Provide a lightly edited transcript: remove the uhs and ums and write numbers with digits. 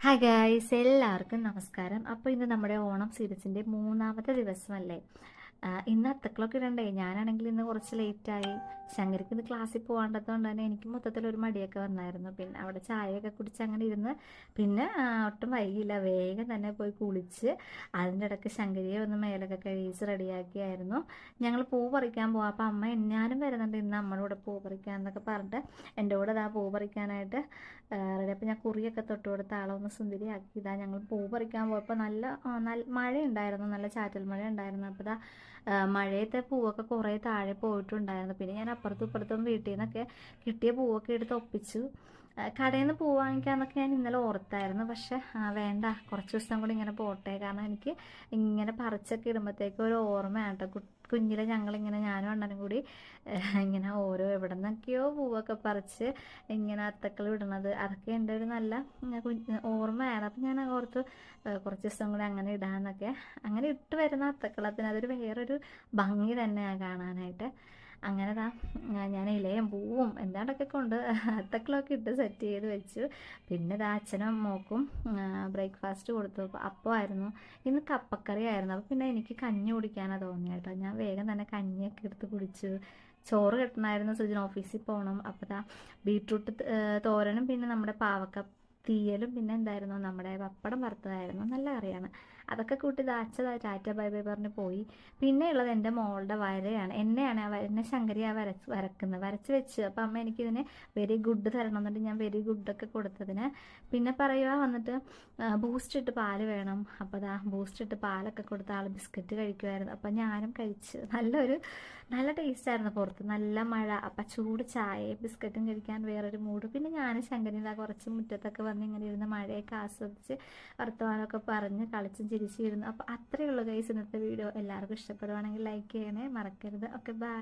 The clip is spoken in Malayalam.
ഹായ് ഗായ്സ്, എല്ലാവർക്കും നമസ്കാരം. അപ്പോൾ ഇന്ന് നമ്മുടെ ഓണം സീരീസിൻ്റെ മൂന്നാമത്തെ ദിവസമല്ലേ. ഇന്ന് അത്തക്കളൊക്കെ ഇടണ്ടേ. ഞാനാണെങ്കിൽ ഇന്ന് കുറച്ച് ലേറ്റായി. ശങ്കരിക്ക് ഇന്ന് ക്ലാസ്സിൽ പോകേണ്ടതുകൊണ്ട് തന്നെ എനിക്ക് മൊത്തത്തിൽ ഒരു മടിയൊക്കെ വന്നായിരുന്നു. പിന്നെ അവിടെ ചായയൊക്കെ കുടിച്ച് അങ്ങനെ ഇരുന്ന് പിന്നെ ഒട്ടും വൈകിയില്ല, വേഗം തന്നെ പോയി കുളിച്ച് അതിൻ്റെ ഇടയ്ക്ക് ശങ്കരിയെ ഒന്ന് മേലൊക്കെ കഴിച്ച് റെഡിയാക്കിയായിരുന്നു. ഞങ്ങൾ പൂ പറിക്കാൻ പോവാം. അപ്പോൾ അമ്മ ഞാനും വരുന്നുണ്ട് ഇന്ന് അമ്മയുടെ കൂടെ പൂ പറിക്കാൻ എന്നൊക്കെ പറഞ്ഞിട്ട് എൻ്റെ കൂടെ ഇതാ പൂ പറിക്കാനായിട്ട് റെഡി. അപ്പോൾ ഞാൻ കുറിയൊക്കെ തൊട്ട് കൊടുത്ത് ആളെ ഒന്ന് സുന്ദരിയാക്കി. ഇതാ ഞങ്ങൾ പൂ പറിക്കാൻ പോയപ്പോൾ നല്ല മഴ ഉണ്ടായിരുന്നു, നല്ല ചാറ്റൽ മഴ ഉണ്ടായിരുന്നു. അപ്പോൾ ഇതാ മഴയത്തെ പൂവൊക്കെ കുറേ താഴെ പോയിട്ടുണ്ടായിരുന്നു. പിന്നെ ഞാൻ അപ്പുറത്തും ഇപ്പുറത്തും വീട്ടിൽ നിന്നൊക്കെ കിട്ടിയ പൂവൊക്കെ എടുത്ത് ഒപ്പിച്ചു. കടയിൽ നിന്ന് പൂ വാങ്ങിക്കാമെന്നൊക്കെ ഞാൻ ഇന്നലെ ഓർത്തായിരുന്നു. പക്ഷെ വേണ്ട, കുറച്ച് ദിവസം കൂടി ഇങ്ങനെ പോട്ടെ. കാരണം എനിക്ക് ഇങ്ങനെ പറിച്ചൊക്കെ ഇടുമ്പോഴത്തേക്കും ഒരു ഓർമ്മയാണ് കേട്ടോ. കുഞ്ഞിലെ ഞങ്ങളിങ്ങനെ ഞാനും അണ്ണനും കൂടി ഇങ്ങനെ ഓരോ എവിടെ നിന്നൊക്കെയോ പൂവൊക്കെ പറിച്ച് ഇങ്ങനെ അത്തക്കൾ ഇടണത്, അതൊക്കെ എൻ്റെ ഒരു നല്ല ഓർമ്മയാണ്. അപ്പം ഞാൻ ഓർത്ത് കുറച്ച് ദിവസം കൂടി അങ്ങനെ ഇടാമെന്നൊക്കെ. അങ്ങനെ ഇട്ട് വരുന്ന അത്തക്കളത്തിന് അതൊരു വേറൊരു ഭംഗി തന്നെയാണ് കാണാനായിട്ട്. അങ്ങനെ ഞാൻ ഇലയും പൂവും എന്താണ്ടൊക്കെ കൊണ്ട് അത്തക്കളൊക്കെ ഇട്ട് സെറ്റ് ചെയ്ത് വെച്ചു. പിന്നെ അച്ഛനും മോക്കും ബ്രേക്ക്ഫാസ്റ്റ് കൊടുത്തു. അപ്പമായിരുന്നു ഇന്ന്, കപ്പക്കറി ആയിരുന്നു. അപ്പോൾ പിന്നെ എനിക്ക് കഞ്ഞി കുടിക്കാനാണ് തോന്നിയത് കേട്ടോ. ഞാൻ വേഗം തന്നെ കഞ്ഞിയൊക്കെ എടുത്ത് കുടിച്ചു. ചോറ് കെട്ടണമായിരുന്നു, സുജിന് ഓഫീസിൽ പോകണം. അപ്പോൾ ബീട്രൂട്ട് തോരനും പിന്നെ നമ്മുടെ പാവക്ക തീയലും പിന്നെ എന്തായിരുന്നു നമ്മുടെ പപ്പടം വറുത്തതായിരുന്നു. നല്ല കറിയാണ്. അതൊക്കെ കൂട്ടി അച്ഛതാ ടാറ്റ ബൈ ബൈ പറഞ്ഞ് പോയി. പിന്നെ ഉള്ളത് എൻ്റെ മോളുടെ വരയാണ്. എന്നെ ശങ്കരിയാണ് വരച്ച് വെച്ച്. അപ്പോൾ അമ്മ എനിക്കിതിന് വെരി ഗുഡ് തരണം എന്നിട്ട് ഞാൻ വെരി ഗുഡൊക്കെ കൊടുത്തതിന് പിന്നെ പറയുക വന്നിട്ട് ബൂസ്റ്റ് ഇട്ട് പാല് വേണം. അപ്പോൾ ബൂസ്റ്റ് ഇട്ട് പാലൊക്കെ കൊടുത്ത് ആൾ ബിസ്ക്കറ്റ് കഴിക്കുമായിരുന്നു. അപ്പം ഞാനും കഴിച്ച്. നല്ല ടേസ്റ്റായിരുന്നു. പുറത്ത് നല്ല മഴ, അപ്പം ചൂട് ചായയും ബിസ്ക്കറ്റും കഴിക്കാൻ വേറൊരു മൂഡ്. പിന്നെ ഞാനും ശങ്കരനിതാ കുറച്ച് മുറ്റത്തൊക്കെ വന്ന് ഇങ്ങനെ ഇരുന്ന് മഴയൊക്കെ ആസ്വദിച്ച് വർത്തമാനമൊക്കെ പറഞ്ഞ് കളിച്ചും ചിരിച്ചിരുന്നു. അപ്പോൾ അത്രയേ ഉള്ളൂ ഗൈസ് ഇന്നത്തെ വീഡിയോ. എല്ലാവർക്കും ഇഷ്ടപ്പെടുവാണെങ്കിൽ ലൈക്ക് ചെയ്യണേ മറക്കരുത്. Okay, by.